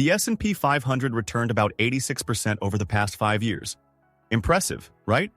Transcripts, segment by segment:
The S&P 500 returned about 86% over the past 5 years. Impressive, right?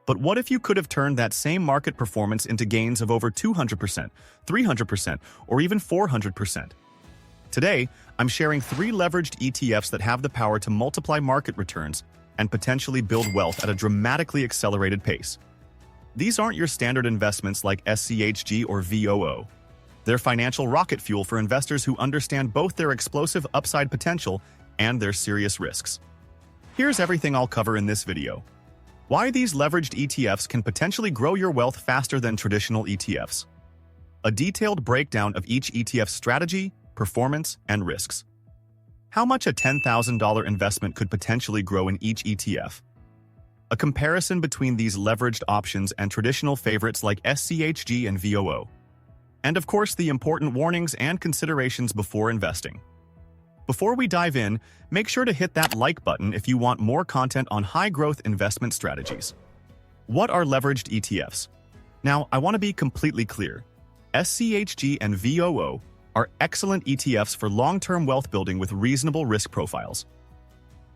But what if you could have turned that same market performance into gains of over 200%, 300%, or even 400%? Today, I'm sharing 3 leveraged ETFs that have the power to multiply market returns and potentially build wealth at a dramatically accelerated pace. These aren't your standard investments like SCHG or VOO. They're financial rocket fuel for investors who understand both their explosive upside potential and their serious risks. Here's everything I'll cover in this video. Why these leveraged ETFs can potentially grow your wealth faster than traditional ETFs. A detailed breakdown of each ETF strategy, performance, and risks. How much a $10,000 investment could potentially grow in each ETF. A comparison between these leveraged options and traditional favorites like SCHG and VOO. And of course, the important warnings and considerations before investing. Before we dive in, make sure to hit that like button if you want more content on high-growth investment strategies. What are leveraged ETFs? Now, I want to be completely clear. SCHG and VOO are excellent ETFs for long-term wealth building with reasonable risk profiles.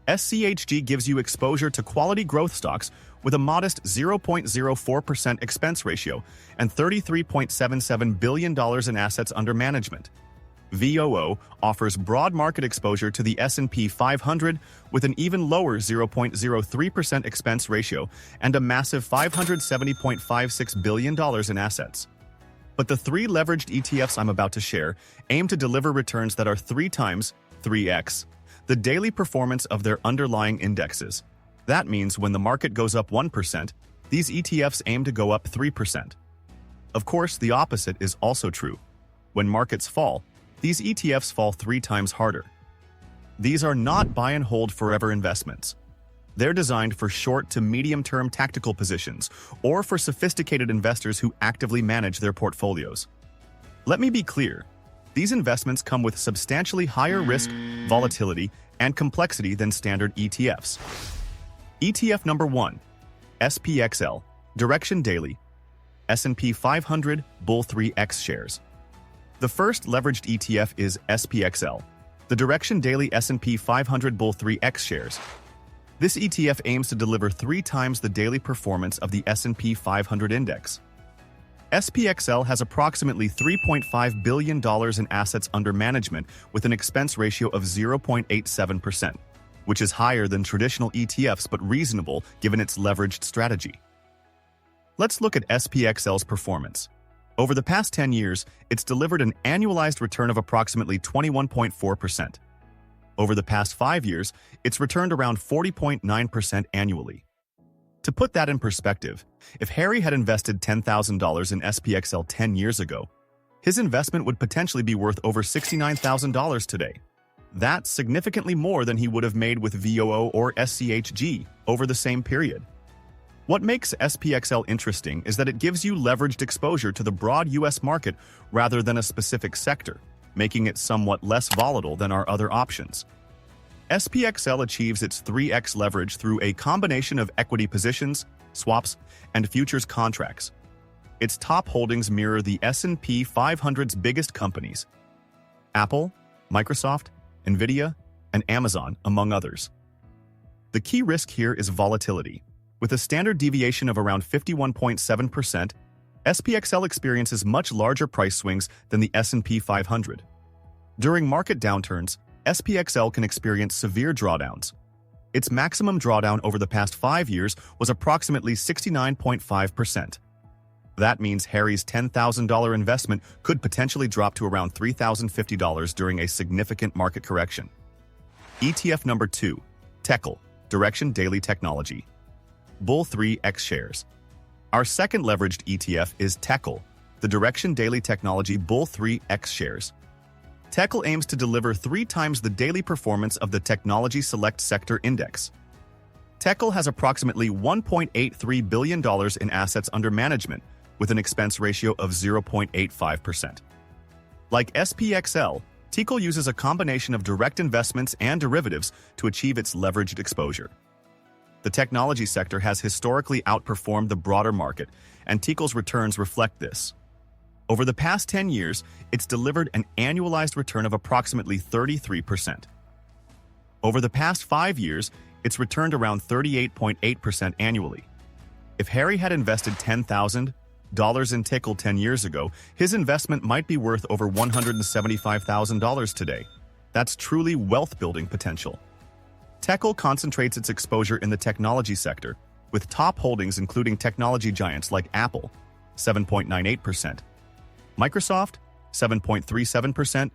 SCHG gives you exposure to quality growth stocks with a modest 0.04% expense ratio and $33.77 billion in assets under management. VOO offers broad market exposure to the S&P 500 with an even lower 0.03% expense ratio and a massive $570.56 billion in assets. But the 3 leveraged ETFs I'm about to share aim to deliver returns that are 3x the daily performance of their underlying indexes. That means when the market goes up 1%, these ETFs aim to go up 3%. Of course, the opposite is also true. When markets fall, these ETFs fall 3 times harder. These are not buy and hold forever investments. They're designed for short to medium-term tactical positions or for sophisticated investors who actively manage their portfolios. Let me be clear. These investments come with substantially higher risk, volatility, and complexity than standard ETFs. ETF number 1, SPXL, Direction Daily, S&P 500 Bull 3X shares. The first leveraged ETF is SPXL, the Direction Daily S&P 500 Bull 3X shares. This ETF aims to deliver 3 times the daily performance of the S&P 500 index. SPXL has approximately $3.5 billion in assets under management with an expense ratio of 0.87%, which is higher than traditional ETFs but reasonable given its leveraged strategy. Let's look at SPXL's performance. Over the past 10 years, it's delivered an annualized return of approximately 21.4%. Over the past 5 years, it's returned around 40.9% annually. To put that in perspective, if Harry had invested $10,000 in SPXL 10 years ago, his investment would potentially be worth over $69,000 today. That's significantly more than he would have made with VOO or SCHG over the same period. What makes SPXL interesting is that it gives you leveraged exposure to the broad US market rather than a specific sector, making it somewhat less volatile than our other options. SPXL achieves its 3x leverage through a combination of equity positions, swaps, and futures contracts. Its top holdings mirror the S&P 500's biggest companies: Apple, Microsoft, Nvidia, and Amazon, among others. The key risk here is volatility. With a standard deviation of around 51.7%, SPXL experiences much larger price swings than the S&P 500. During market downturns, SPXL can experience severe drawdowns. Its maximum drawdown over the past 5 years was approximately 69.5%. That means Harry's $10,000 investment could potentially drop to around $3,050 during a significant market correction. ETF number 2, TECL, Direction Daily Technology, Bull 3X shares. Our second leveraged ETF is TECL, the Direction Daily Technology Bull 3X shares. TECL aims to deliver 3 times the daily performance of the Technology Select Sector Index. TECL has approximately $1.83 billion in assets under management, with an expense ratio of 0.85%. Like SPXL, TECL uses a combination of direct investments and derivatives to achieve its leveraged exposure. The technology sector has historically outperformed the broader market, and TECL's returns reflect this. Over the past 10 years, it's delivered an annualized return of approximately 33%. Over the past 5 years, it's returned around 38.8% annually. If Harry had invested $10,000 in TECL 10 years ago, his investment might be worth over $175,000 today. That's truly wealth-building potential. TECL concentrates its exposure in the technology sector, with top holdings including technology giants like Apple, 7.98%, Microsoft, 7.37%,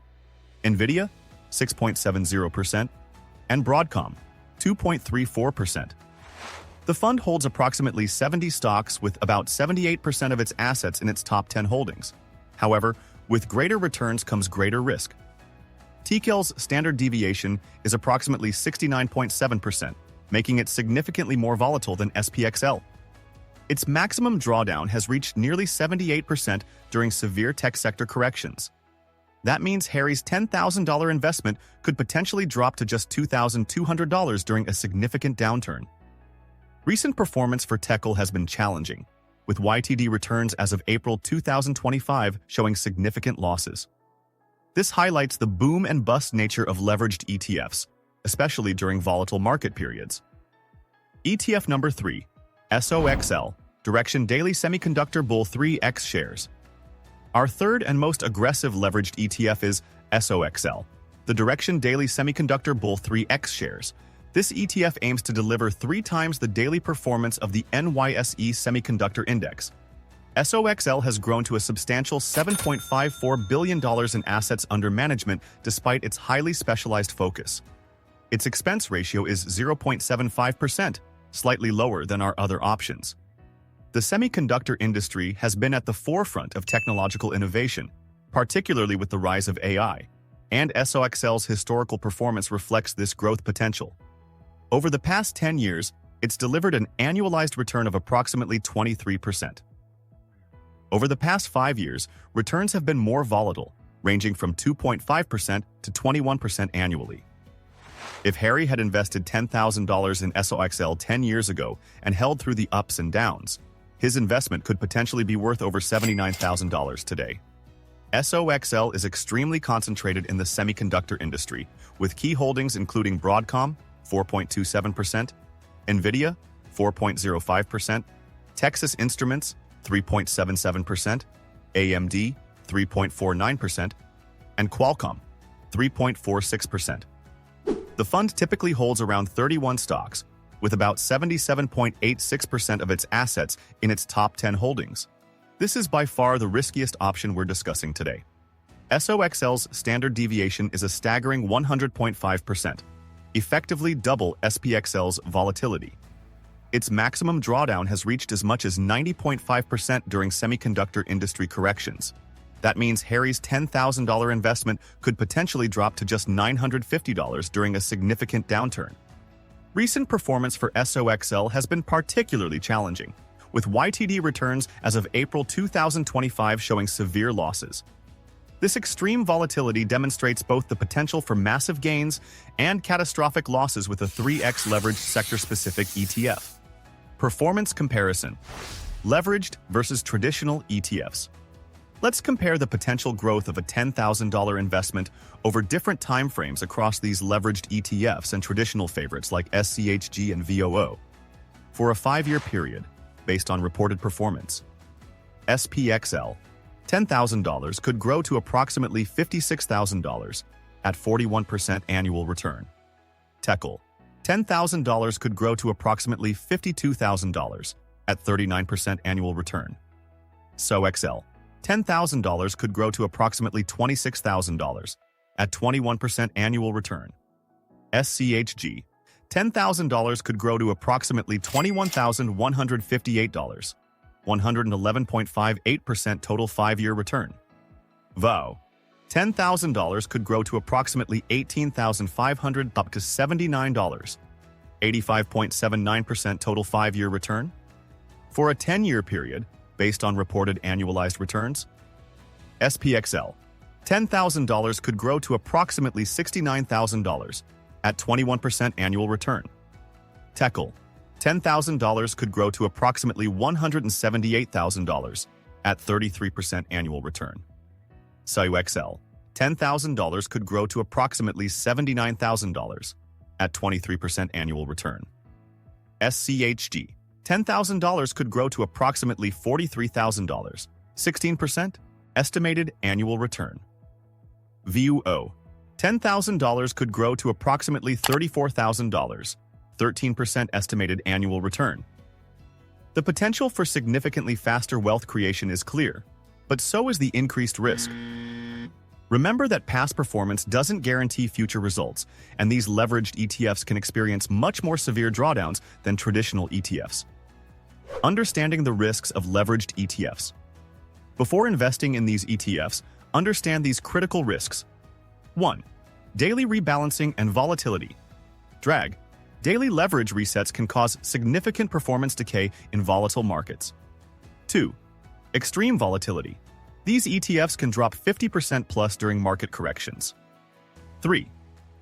NVIDIA, 6.70%, and Broadcom, 2.34%. The fund holds approximately 70 stocks with about 78% of its assets in its top 10 holdings. However, with greater returns comes greater risk. TECL's standard deviation is approximately 69.7%, making it significantly more volatile than SPXL. Its maximum drawdown has reached nearly 78% during severe tech sector corrections. That means Harry's $10,000 investment could potentially drop to just $2,200 during a significant downturn. Recent performance for TECL has been challenging, with YTD returns as of April 2025 showing significant losses. This highlights the boom and bust nature of leveraged ETFs, especially during volatile market periods. ETF number 3, SOXL, Direction Daily Semiconductor Bull 3X Shares. Our third and most aggressive leveraged ETF is SOXL, the Direction Daily Semiconductor Bull 3X Shares. This ETF aims to deliver 3 times the daily performance of the NYSE Semiconductor Index. SOXL has grown to a substantial $7.54 billion in assets under management despite its highly specialized focus. Its expense ratio is 0.75%, slightly lower than our other options. The semiconductor industry has been at the forefront of technological innovation, particularly with the rise of AI, and SOXL's historical performance reflects this growth potential. Over the past 10 years, it's delivered an annualized return of approximately 23%. Over the past 5 years, returns have been more volatile, ranging from 2.5% to 21% annually. If Harry had invested $10,000 in SOXL 10 years ago and held through the ups and downs, his investment could potentially be worth over $79,000 today. SOXL is extremely concentrated in the semiconductor industry, with key holdings including Broadcom, 4.27%, NVIDIA, 4.05%, Texas Instruments, 3.77%, AMD, 3.49%, and Qualcomm, 3.46%. The fund typically holds around 31 stocks, with about 77.86% of its assets in its top 10 holdings. This is by far the riskiest option we're discussing today. SOXL's standard deviation is a staggering 100.5%, effectively double SPXL's volatility. Its maximum drawdown has reached as much as 90.5% during semiconductor industry corrections. That means Harry's $10,000 investment could potentially drop to just $950 during a significant downturn. Recent performance for SOXL has been particularly challenging, with YTD returns as of April 2025 showing severe losses. This extreme volatility demonstrates both the potential for massive gains and catastrophic losses with a 3x leveraged sector-specific ETF. Performance comparison: leveraged versus traditional ETFs. Let's compare the potential growth of a $10,000 investment over different timeframes across these leveraged ETFs and traditional favorites like SCHG and VOO. For a 5-year period, based on reported performance, SPXL, $10,000 could grow to approximately $56,000 at 41% annual return. TECL, $10,000 could grow to approximately $52,000 at 39% annual return. SOXL, $10,000 could grow to approximately $26,000 at 21% annual return. SCHG, $10,000 could grow to approximately $21,158, 111.58% total 5-year return. VOO, $10,000 could grow to approximately $18,500 up to $79, 85.79% total 5-year return. For a 10-year period, based on reported annualized returns, SPXL, $10,000 could grow to approximately $69,000 at 21% annual return. TECL, $10,000 could grow to approximately $178,000 at 33% annual return. SOXL, $10,000 could grow to approximately $79,000 at 23% annual return. SCHD, $10,000 could grow to approximately $43,000, 16% estimated annual return. VOO, $10,000 could grow to approximately $34,000, 13% estimated annual return. The potential for significantly faster wealth creation is clear, but so is the increased risk. Remember that past performance doesn't guarantee future results, and these leveraged ETFs can experience much more severe drawdowns than traditional ETFs. Understanding the risks of leveraged ETFs. Before investing in these ETFs, understand these critical risks. 1. Daily rebalancing and volatility. Drag. Daily leverage resets can cause significant performance decay in volatile markets. 2. Extreme volatility. These ETFs can drop 50% plus during market corrections. 3.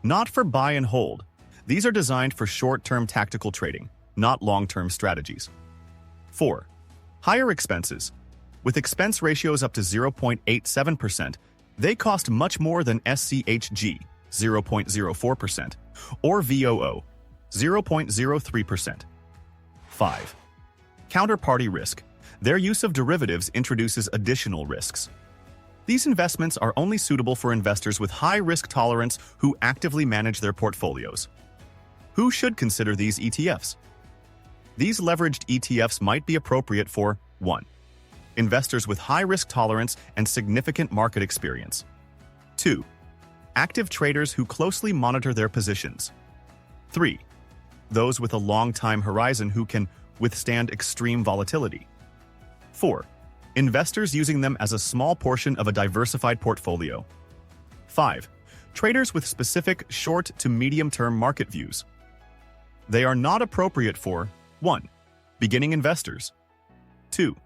Not for buy and hold. These are designed for short-term tactical trading, not long-term strategies. 4. Higher expenses. With expense ratios up to 0.87%, they cost much more than SCHG, 0.04%, or VOO, 0.03%. 5. Counterparty risk. Their use of derivatives introduces additional risks. These investments are only suitable for investors with high risk tolerance who actively manage their portfolios. Who should consider these ETFs? These leveraged ETFs might be appropriate for 1. Investors with high risk tolerance and significant market experience. 2. Active traders who closely monitor their positions. 3. Those with a long time horizon who can withstand extreme volatility. 4. Investors using them as a small portion of a diversified portfolio. 5. Traders with specific short to medium-term market views. They are not appropriate for 1. Beginning investors. 2.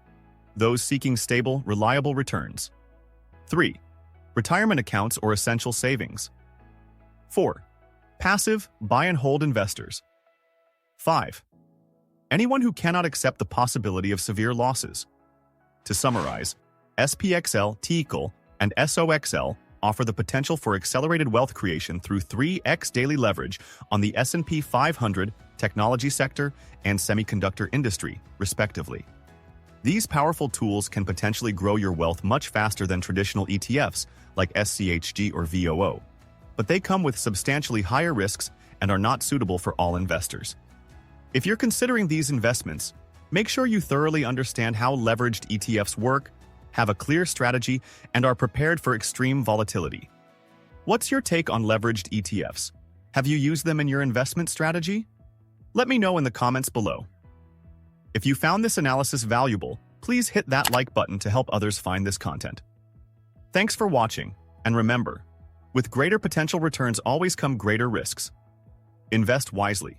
Those seeking stable, reliable returns. 3. Retirement accounts or essential savings. 4. Passive, buy-and-hold investors. 5. Anyone who cannot accept the possibility of severe losses. To summarize, SPXL, TECL, and SOXL offer the potential for accelerated wealth creation through 3x daily leverage on the S&P 500, technology sector, and semiconductor industry, respectively. These powerful tools can potentially grow your wealth much faster than traditional ETFs like SCHG or VOO, but they come with substantially higher risks and are not suitable for all investors. If you're considering these investments, make sure you thoroughly understand how leveraged ETFs work, have a clear strategy, and are prepared for extreme volatility. What's your take on leveraged ETFs? Have you used them in your investment strategy? Let me know in the comments below. If you found this analysis valuable, please hit that like button to help others find this content. Thanks for watching, and remember, with greater potential returns always come greater risks. Invest wisely.